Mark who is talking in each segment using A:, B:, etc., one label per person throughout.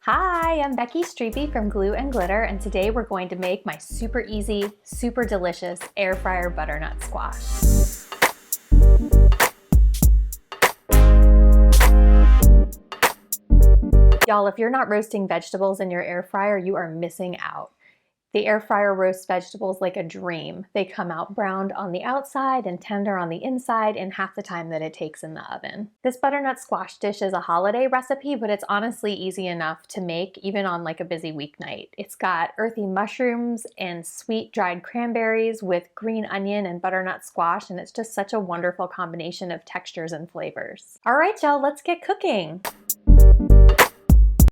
A: Hi, I'm Becky Streepy from Glue and Glitter, and today we're going to make my super easy, super delicious air fryer butternut squash. Y'all, if you're not roasting vegetables in your air fryer, you are missing out. The air fryer roasts vegetables like a dream. They come out browned on the outside and tender on the inside in half the time that it takes in the oven. This butternut squash dish is a holiday recipe, but it's honestly easy enough to make even on like a busy weeknight. It's got earthy mushrooms and sweet dried cranberries with green onion and butternut squash, and it's just such a wonderful combination of textures and flavors. All right, y'all, let's get cooking.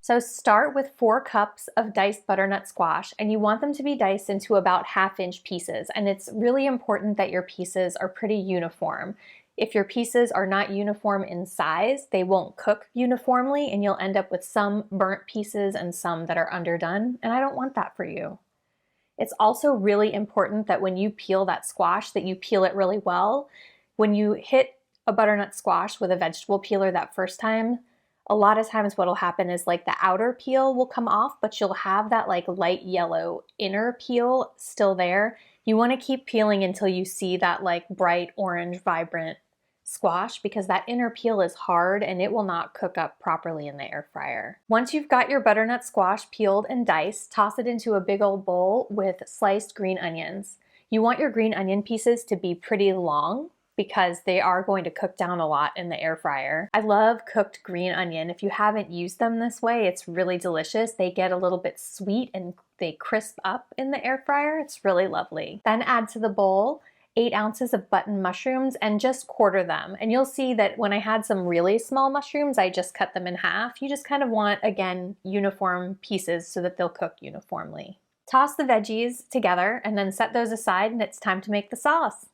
A: So start with 4 cups of diced butternut squash, and you want them to be diced into about 1/2-inch pieces. And it's really important that your pieces are pretty uniform. If your pieces are not uniform in size, they won't cook uniformly and you'll end up with some burnt pieces and some that are underdone, and I don't want that for you. It's also really important that when you peel that squash, that you peel it really well. When you hit a butternut squash with a vegetable peeler that first time, a lot of times what'll happen is like the outer peel will come off, but you'll have that like light yellow inner peel still there. You want to keep peeling until you see that like bright orange, vibrant squash, because that inner peel is hard and it will not cook up properly in the air fryer. Once you've got your butternut squash peeled and diced, toss it into a big old bowl with sliced green onions. You want your green onion pieces to be pretty long, because they are going to cook down a lot in the air fryer. I love cooked green onion. If you haven't used them this way, it's really delicious. They get a little bit sweet and they crisp up in the air fryer. It's really lovely. Then add to the bowl 8 ounces of button mushrooms and just quarter them. And you'll see that when I had some really small mushrooms, I just cut them in half. You just kind of want, again, uniform pieces so that they'll cook uniformly. Toss the veggies together and then set those aside, and it's time to make the sauce.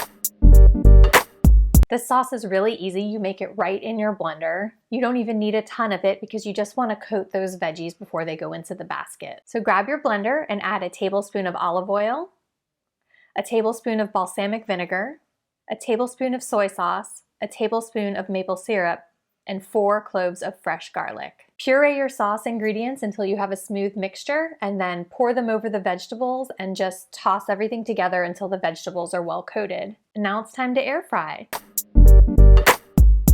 A: This sauce is really easy. You make it right in your blender. You don't even need a ton of it because you just want to coat those veggies before they go into the basket. So grab your blender and add a tablespoon of olive oil, a tablespoon of balsamic vinegar, a tablespoon of soy sauce, a tablespoon of maple syrup, and 4 cloves of fresh garlic. Puree your sauce ingredients until you have a smooth mixture, and then pour them over the vegetables and just toss everything together until the vegetables are well coated. And now it's time to air fry.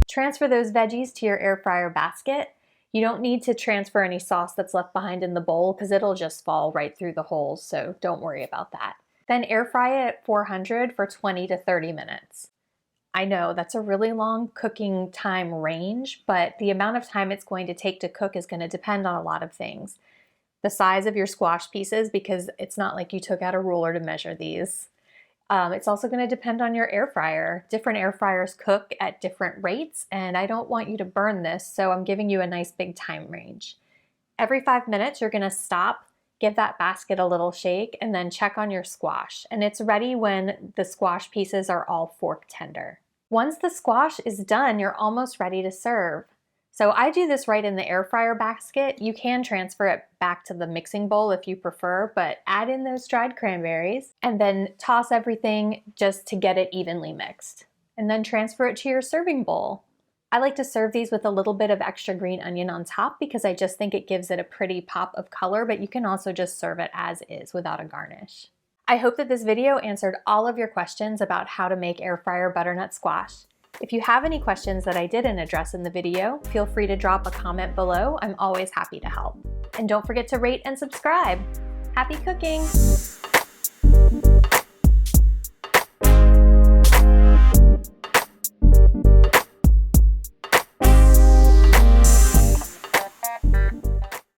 A: Transfer those veggies to your air fryer basket. You don't need to transfer any sauce that's left behind in the bowl because it'll just fall right through the holes, so don't worry about that. Then air fry it at 400 for 20 to 30 minutes. I know that's a really long cooking time range, but the amount of time it's going to take to cook is going to depend on a lot of things. The size of your squash pieces, because it's not like you took out a ruler to measure these. It's also going to depend on your air fryer. Different air fryers cook at different rates, and I don't want you to burn this, so I'm giving you a nice big time range. Every 5 minutes, you're going to stop, give that basket a little shake, and then check on your squash. And it's ready when the squash pieces are all fork tender. Once the squash is done, you're almost ready to serve. So I do this right in the air fryer basket. You can transfer it back to the mixing bowl if you prefer, but add in those dried cranberries and then toss everything just to get it evenly mixed. And then transfer it to your serving bowl. I like to serve these with a little bit of extra green onion on top because I just think it gives it a pretty pop of color, but you can also just serve it as is without a garnish. I hope that this video answered all of your questions about how to make air fryer butternut squash. If you have any questions that I didn't address in the video, feel free to drop a comment below. I'm always happy to help. And don't forget to rate and subscribe. Happy cooking!